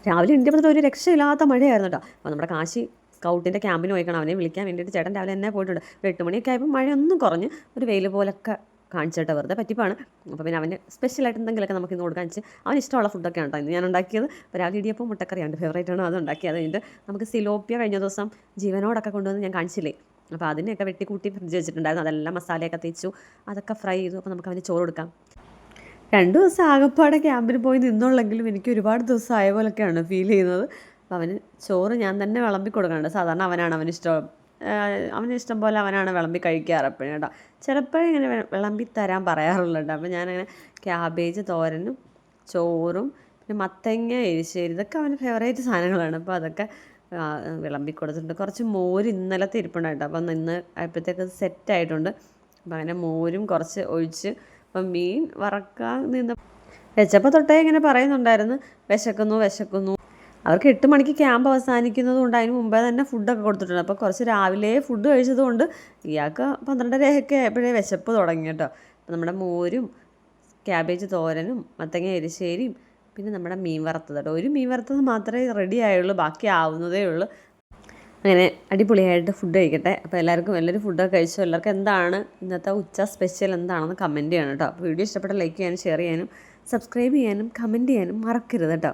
രാവിലെ എണീറ്റപ്പോൾ ഒരു രക്ഷയില്ലാത്ത മഴയായിരുന്നു കേട്ടോ. അപ്പോൾ നമ്മുടെ കാശി സ്കൗട്ടിൻ്റെ ക്യാമ്പിന് പോയിക്കണം. അവനെ വിളിക്കാൻ വേണ്ടിയിട്ട് ചേട്ടൻ രാവിലെ തന്നെ പോയിട്ടുണ്ട്. ഒരു 8 മണിയൊക്കെ ആയപ്പോൾ മഴയൊന്നും കുറഞ്ഞ് ഒരു വെയിൽ പോലൊക്കെ കാണിച്ചിട്ട് വെറുതെ പറ്റിപ്പാണ്. അപ്പോൾ പിന്നെ അവന് സ്പെഷ്യലായിട്ട് എന്തെങ്കിലുമൊക്കെ നമുക്ക് ഇന്ന് കൊടുക്കാൻ വെച്ച് അവന് ഇഷ്ടമുള്ള ഫുഡൊക്കെയാണ് കേട്ടോ ഇന്ന് ഞാൻ ഉണ്ടാക്കിയത്. അപ്പോൾ രാവിലെ ഇടിയപ്പം മുട്ടക്കറിയാണ് ഫേവറേറ്റ് ആണ്, അത് ഉണ്ടാക്കിയത്. കഴിഞ്ഞിട്ട് നമുക്ക് സിലോപ്പിയ കഴിഞ്ഞ ദിവസം ജീവനോടൊക്കെ കൊണ്ടുവന്ന് ഞാൻ കാണിച്ചില്ലേ, അപ്പോൾ അതിനെയൊക്കെ വെട്ടിക്കൂട്ടി ഫ്രിഡ്ജ് വെച്ചിട്ടുണ്ടായിരുന്നു. അതെല്ലാം മസാലയൊക്കെ തേച്ചു അതൊക്കെ ഫ്രൈ ചെയ്തു. അപ്പോൾ നമുക്ക് അവന് ചോറ് കൊടുക്കാം. 2 ദിവസം ആകപ്പാടെ ക്യാമ്പിന് പോയി നിന്നുള്ളെങ്കിലും എനിക്ക് ഒരുപാട് ദിവസം ആയ പോലൊക്കെയാണ് ഫീൽ ചെയ്യുന്നത്. അപ്പോൾ അവന് ചോറ് ഞാൻ തന്നെ വിളമ്പി കൊടുക്കാറുണ്ട്. സാധാരണ അവന് ഇഷ്ടം പോലെ അവനാണ് വിളമ്പി കഴിക്കാറ് എപ്പോഴും കേട്ടോ. ചിലപ്പോഴേ ഇങ്ങനെ വിളമ്പി തരാൻ പറയാറുള്ളൂ. അപ്പോൾ ഞാനങ്ങനെ ക്യാബേജ് തോരനും ചോറും പിന്നെ മത്തങ്ങ എരിശ്ശേരി ഇതൊക്കെ അവന് ഫേവറേറ്റ് സാധനങ്ങളാണ്. അപ്പോൾ അതൊക്കെ വിളമ്പി കൊടുത്തിട്ടുണ്ട്. കുറച്ച് മോര് ഇന്നലത്തെ ഇരിപ്പുണ്ടായിട്ടോ. അപ്പം ഇന്ന് ആയപ്പോഴത്തേക്ക് സെറ്റായിട്ടുണ്ട്. അപ്പം അങ്ങനെ മോരും കുറച്ച് ഒഴിച്ച് അപ്പം മീൻ വറക്കാൻ വെച്ചപ്പോൾ തൊട്ടേ ഇങ്ങനെ പറയുന്നുണ്ടായിരുന്നു വിശക്കുന്നു വിശക്കുന്നു. അവർക്ക് 8 മണിക്ക് ക്യാമ്പ് അവസാനിക്കുന്നത് കൊണ്ട് അതിന് മുമ്പേ തന്നെ ഫുഡൊക്കെ കൊടുത്തിട്ടുണ്ട്. അപ്പോൾ കുറച്ച് രാവിലെ ഫുഡ് കഴിച്ചതുകൊണ്ട് ഇയാൾക്ക് 12:30 ആയപ്പോഴേ വിശപ്പ് തുടങ്ങി കേട്ടോ. അപ്പോൾ നമ്മുടെ മോരും ക്യാബേജ് തോരനും മത്തങ്ങ എരിശ്ശേരിയും പിന്നെ നമ്മുടെ മീൻ വറുത്തത് കേട്ടോ. ഒരു മീൻ വറുത്തത് മാത്രമേ റെഡി ആയുള്ളൂ, ബാക്കി ആവുന്നതേ ഉള്ളൂ. അങ്ങനെ അടിപൊളിയായിട്ട് ഫുഡ് കഴിക്കട്ടെ. അപ്പോൾ എല്ലാവരും ഫുഡൊക്കെ കഴിച്ചു. എല്ലാവർക്കും എന്താണ് ഇന്നത്തെ ഉച്ച സ്പെഷ്യൽ എന്താണെന്ന് കമൻറ്റ് ചെയ്യണം കേട്ടോ. അപ്പോൾ വീഡിയോ ഇഷ്ടപ്പെട്ട ലൈക്ക് ചെയ്യാനും ഷെയർ ചെയ്യാനും സബ്സ്ക്രൈബ് ചെയ്യാനും കമൻറ്റ് ചെയ്യാനും മറക്കരുത് കേട്ടോ.